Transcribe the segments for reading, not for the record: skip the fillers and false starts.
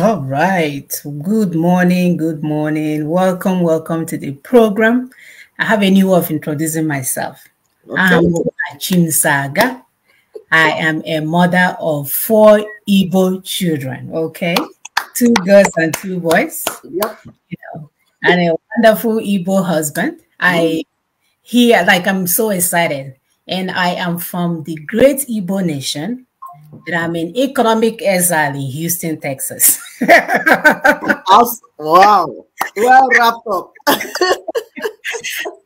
All right. Good morning. Good morning. Welcome. Welcome to the program. I have a new way of introducing myself. Okay. I'm Chimsaga. I am a mother of 4 Igbo children. Okay. 2 girls and 2 boys. Yep. You know, and a wonderful Igbo husband. I'm so excited. And I am from the great Igbo nation. And I'm in economic exile in Houston, Texas. Wow. Well wrapped up.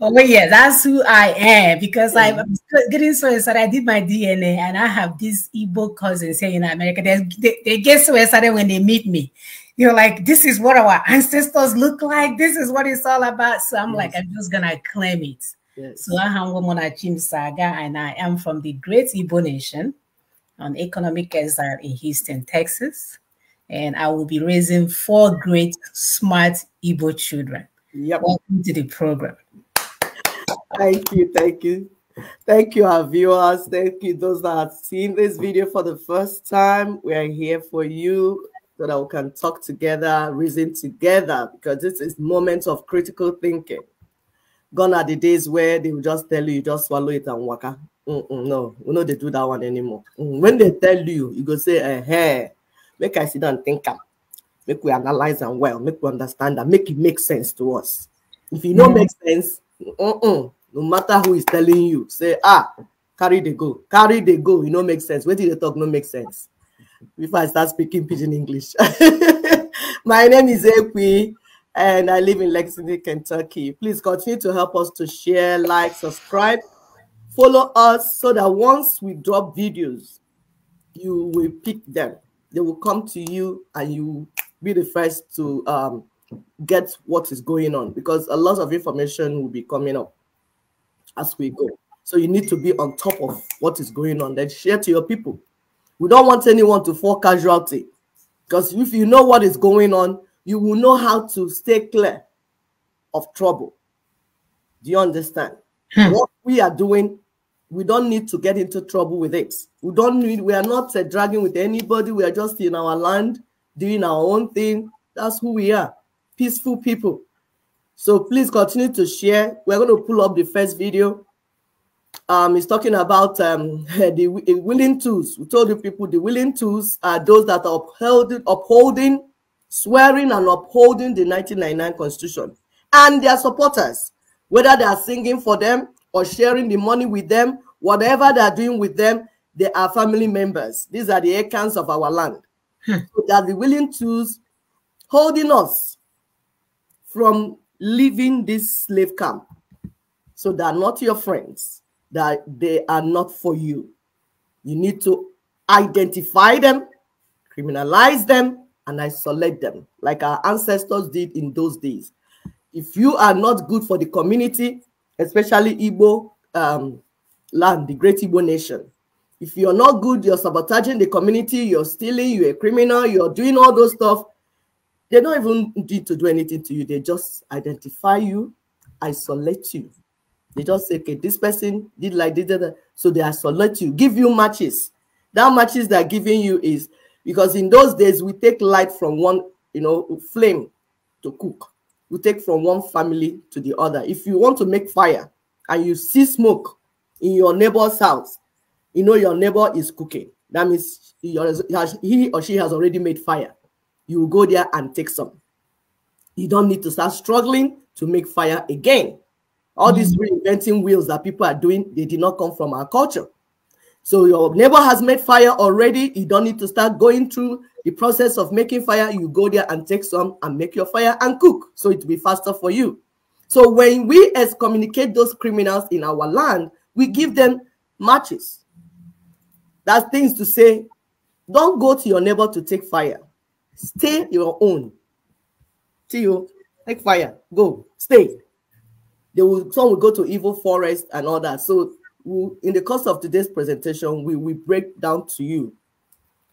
Oh, yeah, that's who I am because I'm getting so excited. I did my DNA and I have these Igbo cousins here in America. They get so excited when they meet me. You're like, this is what our ancestors look like. This is what it's all about. So I'm like, I'm just going to claim it. Yes. So I am Womona Chimsaga and I am from the great Igbo nation on economic exile in Houston, Texas. And I will be raising 4 great, smart Igbo children. Yep. Welcome to the program. Thank you. Thank you. Thank you, our viewers. Thank you, those that have seen this video for the first time. We are here for you so that we can talk together, reason together, because this is moments of critical thinking. Gone are the days where they will just tell you just swallow it and waka. No, we know they do that one anymore. When they tell you, you go say, hey, make I sit down and think, make we analyze and well, make we understand that, make it make sense to us. If it don't make sense, no matter who is telling you, say, carry the go, you know, make sense. Wait till they talk, no make sense. Before I start speaking pidgin English. My name is Ekwi, and I live in Lexington, Kentucky. Please continue to help us to share, like, subscribe, follow us so that once we drop videos, you will pick them. They will come to you and you will be the first to get what is going on, because a lot of information will be coming up as we go. So you need to be on top of what is going on. Then share to your people. We don't want anyone to fall casualty, because if you know what is going on, you will know how to stay clear of trouble. Do you understand? What we are doing, we don't need to get into trouble with it. We are not dragging with anybody. We are just in our land, doing our own thing. That's who we are. Peaceful people. So please continue to share. We're going to pull up the first video. It's talking about the willing tools. We told you people the willing tools are those that are upholding, swearing and upholding the 1999 Constitution. And their supporters, whether they are singing for them or sharing the money with them, whatever they are doing with them, they are family members. These are the accounts of our land. So they are the willing tools holding us from leaving this slave camp. So they are not your friends. That they are not for you. You need to identify them, criminalize them, and isolate them, like our ancestors did in those days. If you are not good for the community, especially Igbo land, the great Igbo nation, if you're not good, you're sabotaging the community, you're stealing, you're a criminal, you're doing all those stuff, they don't even need to do anything to you. They just identify you, isolate you. They just say, okay, this person did like this, so they isolate you, give you matches. That matches they're giving you is because in those days we take light from one, flame to cook. We take from one family to the other. If you want to make fire and you see smoke in your neighbor's house, your neighbor is cooking. That means he or she has already made fire. You will go there and take some. You don't need to start struggling to make fire again. All these reinventing wheels that people are doing, they did not come from our culture. So your neighbor has made fire already. You don't need to start going through the process of making fire. You go there and take some and make your fire and cook. So it will be faster for you. So when we excommunicate those criminals in our land, we give them matches. That's things to say, don't go to your neighbor to take fire. Stay your own. See you, take fire, go, stay. Some will go to evil forest and all that. So in the course of today's presentation, we will break down to you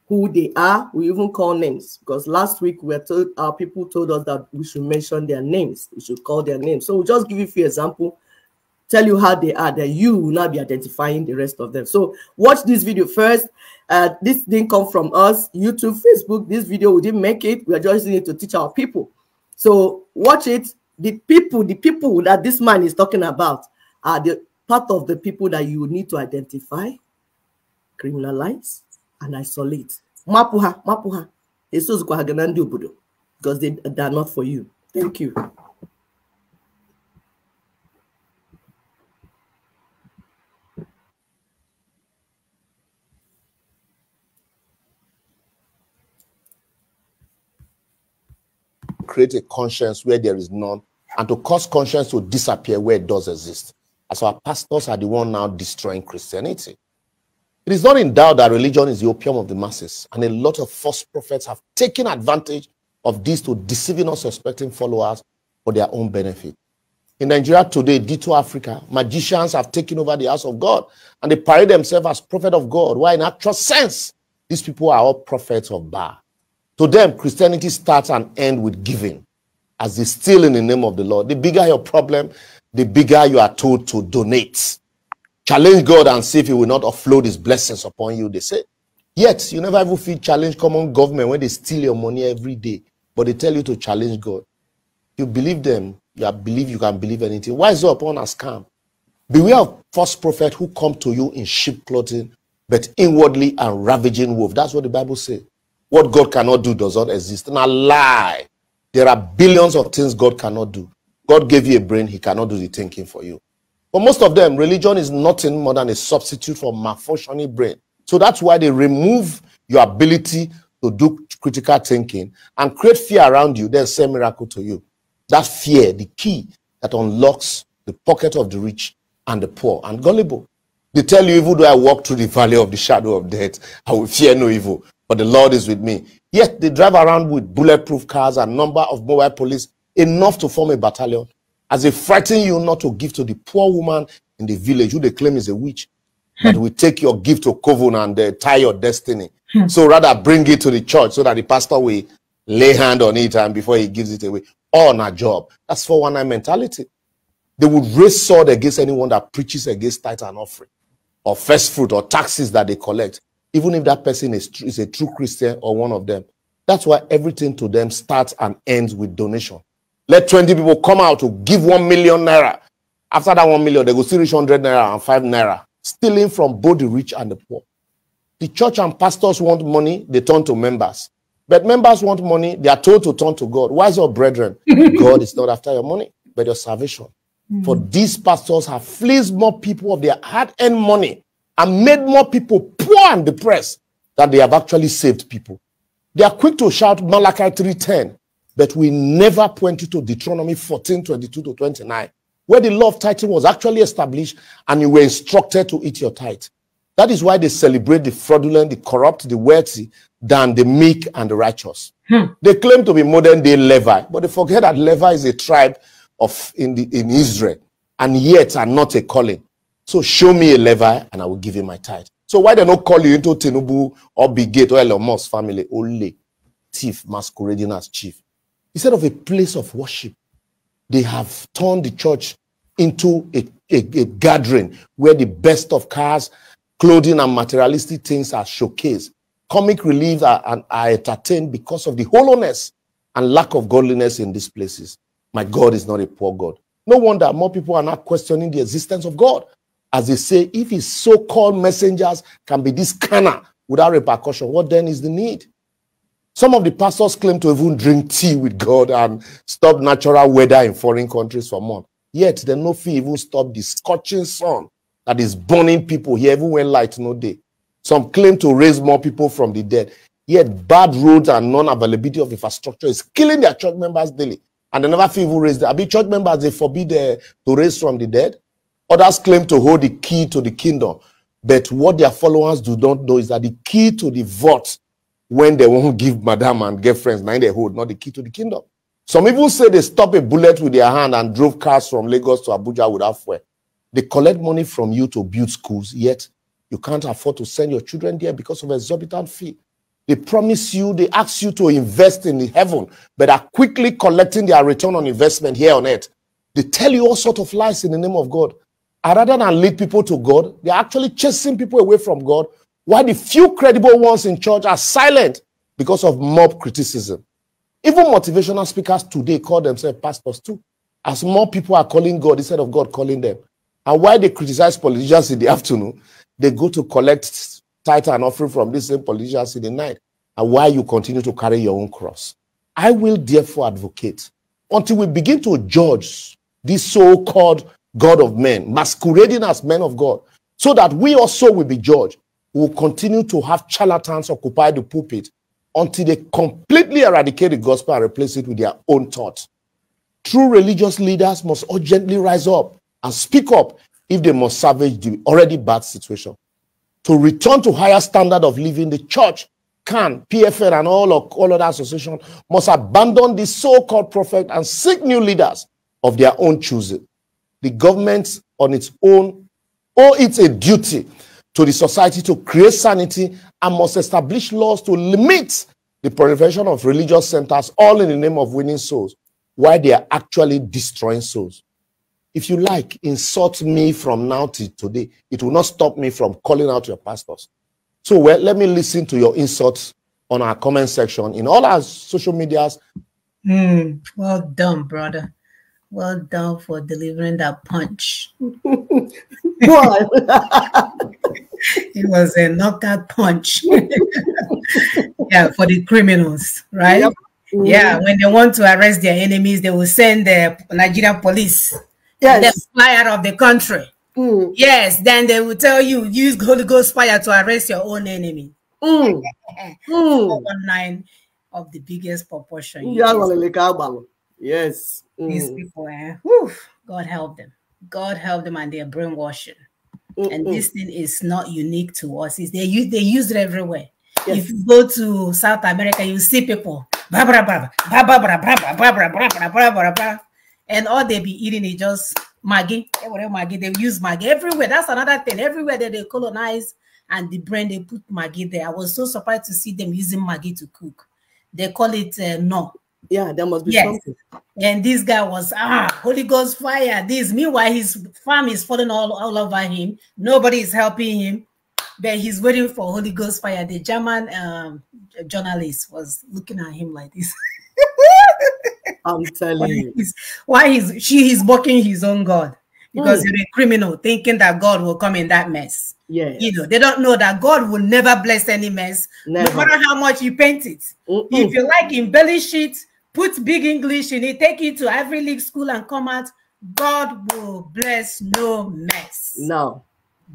who they are. We even call names, because last week our people told us that we should mention their names. We should call their names. So we'll just give you a few examples, tell you how they are, that you will not be identifying the rest of them. So watch this video first. This didn't come from us. YouTube, Facebook, this video, we didn't make it. We are just using it to teach our people. So watch it. The people that this man is talking about are the part of the people that you need to identify, criminalize, and isolate. Mapuha. Because they are not for you. Thank you. Create a conscience where there is none, and to cause conscience to disappear where it does exist. As our pastors are the one now destroying Christianity. It is not in doubt that religion is the opium of the masses, and a lot of false prophets have taken advantage of this to deceiving unsuspecting followers for their own benefit. In Nigeria today, ditto Africa, magicians have taken over the house of God, and they parade themselves as prophet of God, while in actual sense, these people are all prophets of Baal. To them, Christianity starts and ends with giving, as they steal in the name of the Lord. The bigger your problem, the bigger you are told to donate. Challenge God and see if he will not offload his blessings upon you, they say. Yet, you never ever feel challenge common government when they steal your money every day, but they tell you to challenge God. You believe them, you believe you can believe anything. Why is it upon a scam? Beware of false prophets who come to you in sheep clothing, but inwardly and ravaging wolf. That's what the Bible says. What God cannot do does not exist. And a lie. There are billions of things God cannot do. God gave you a brain, he cannot do the thinking for you. For most of them, religion is nothing more than a substitute for malfunctioning brain. So that's why they remove your ability to do critical thinking and create fear around you, then say miracle to you. That fear, the key that unlocks the pocket of the rich and the poor and gullible. They tell you, even though I walk through the valley of the shadow of death, I will fear no evil, but the Lord is with me. Yet they drive around with bulletproof cars and number of mobile police, enough to form a battalion, as they frighten you not to give to the poor woman in the village who they claim is a witch, that will take your gift to coven and tie your destiny. So rather bring it to the church so that the pastor will lay hand on it and before he gives it away. All on a job. That's 419 mentality. They would raise sword against anyone that preaches against tithe and offering, or first fruit, or taxes that they collect, even if that person is a true Christian or one of them. That's why everything to them starts and ends with donation. Let 20 people come out to give 1 million naira. After that 1 million, they go still reach 100 naira and 5 naira, stealing from both the rich and the poor. The church and pastors want money, they turn to members. But members want money, they are told to turn to God. Why is your brethren? God is not after your money, but your salvation. For these pastors have fleeced more people of their hard-earned money and made more people poor and depressed than they have actually saved people. They are quick to shout Malachi 3:10, but we never point you to Deuteronomy 14:22-29, where the law of tithing was actually established and you were instructed to eat your tithe. That is why they celebrate the fraudulent, the corrupt, the wealthy than the meek and the righteous. They claim to be modern day Levi, but they forget that Levi is a tribe in Israel, and yet are not a calling. So show me a Levi and I will give you my tithe. So why they not call you into Tinubu or Bigate or Elon Musk family? Only thief masquerading as chief. Instead of a place of worship, they have turned the church into a gathering where the best of cars, clothing, and materialistic things are showcased. Comic relief are entertained because of the hollowness and lack of godliness in these places. My God is not a poor God. No wonder more people are not questioning the existence of God. As they say, if his so-called messengers can be this carnal without repercussion, what then is the need? Some of the pastors claim to even drink tea with God and stop natural weather in foreign countries for months. Yet they no fee even stop the scorching sun that is burning people here even when light no day. Some claim to raise more people from the dead. Yet bad roads and non-availability of infrastructure is killing their church members daily. And they never feel even raise them. Church members, they forbid to raise from the dead. Others claim to hold the key to the kingdom. But what their followers do not know is that the key to the vault, when they won't give madam and girlfriends, now they hold, not the key to the kingdom. Some even say they stop a bullet with their hand and drove cars from Lagos to Abuja without fuel. They collect money from you to build schools, yet you can't afford to send your children there because of an exorbitant fee. They promise you, they ask you to invest in the heaven, but are quickly collecting their return on investment here on earth. They tell you all sorts of lies in the name of God. And rather than lead people to God, they're actually chasing people away from God Why the few credible ones in church are silent because of mob criticism. Even motivational speakers today call themselves pastors too, as more people are calling God instead of God calling them. And why they criticize politicians in the afternoon, they go to collect tithe and offering from these same politicians in the night. And why you continue to carry your own cross. I will therefore advocate until we begin to judge this so-called God of men, masquerading as men of God, so that we also will be judged. We will continue to have charlatans occupy the pulpit until they completely eradicate the gospel and replace it with their own thoughts. True religious leaders must urgently rise up and speak up if they must salvage the already bad situation. To return to higher standard of living, the church, CAN, PFN, and all other associations must abandon the so-called prophet and seek new leaders of their own choosing. The government on its own owes it a duty to the society to create sanity and must establish laws to limit the proliferation of religious centers, all in the name of winning souls, while they are actually destroying souls. If you like, insult me from now till today. It will not stop me from calling out your pastors. So, well, let me listen to your insults on our comment section in all our social medias. Well done, brother. Well done for delivering that punch. What? It was a knockout punch. Yeah, for the criminals, right? Yep. Yeah, when they want to arrest their enemies, they will send the Nigerian police. Yes. Then fly out of the country. Yes, then they will tell you, use Holy Ghost fire to arrest your own enemy. 419 of the biggest proportion. Yes. These people, God help them. God help them, and they're brainwashing. And this thing is not unique to us. They use it everywhere. Yes. If you go to South America, you see people, and all they be eating is just Maggi. They use Maggi everywhere. That's another thing. Everywhere that they colonize and the brand, they put Maggi there. I was so surprised to see them using Maggi to cook. They call it no. Yeah, there must be something. And this guy was Holy Ghost fire. Meanwhile, his farm is falling all over him. Nobody is helping him, but he's waiting for Holy Ghost fire. The German journalist was looking at him like this. I'm telling you. He's mocking his own God, because you're a criminal thinking that God will come in that mess. Yes. You know, they don't know that God will never bless any mess, no matter how much you paint it. If you like, embellish it, put big English in it, take it to Ivy League school and come out, God will bless no mess. No.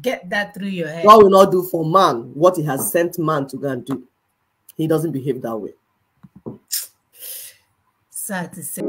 Get that through your head. God will not do for man what he has sent man to go and do. He doesn't behave that way. Sad to say.